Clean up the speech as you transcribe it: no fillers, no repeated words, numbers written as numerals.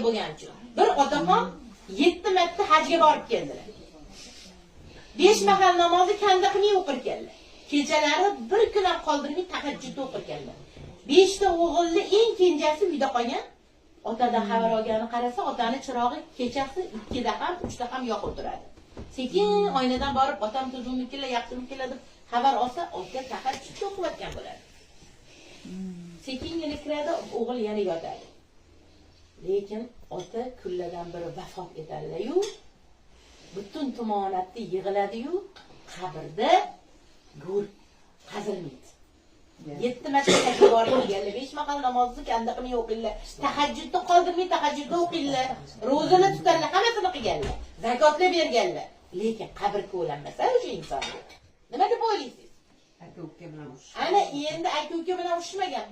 bo'lgani uchun. Bir otaxon 7 marta hajga borib keldilar. 5 mahal namozni kanda qilmay o'qir keldi. Kechalari bir kun ham qoldirmay tahajjud o'qir keldi. 5 ta o'g'ilni eng kenjasi uyda qolgan. Otadan xabar olganini qarasa, otani chirog'i kechasi 2 da ham, 3 da ham yoqib turadi. Sekin oynadan borib, otam tuzumiklar, yaxshimiklar deb xabar olsa, ota tahajjud o'qiyotgan bo'ladi. Sekingina kiradi, o'g'il yana yotadi. Lekin ota kunlardan biri vafot etadi-yu, butun tumonatni yig'iladi-yu, qabrda go'r qazilmaydi. 7 marta hajga borib kelganlar, 5 mahal namozni kanda qilmay o'qinglar, tahajjudni qoldirmay tahajjudni o'qinglar, ro'zani tutganlar, hammasini qilganlar, zakotni berganlar. Lekin qabr ko'lanmasa o'sha inson. Nima deb o'ylaysiz? Aka-uka bilan urush. Ana endi aka-uka bilan urushmagan.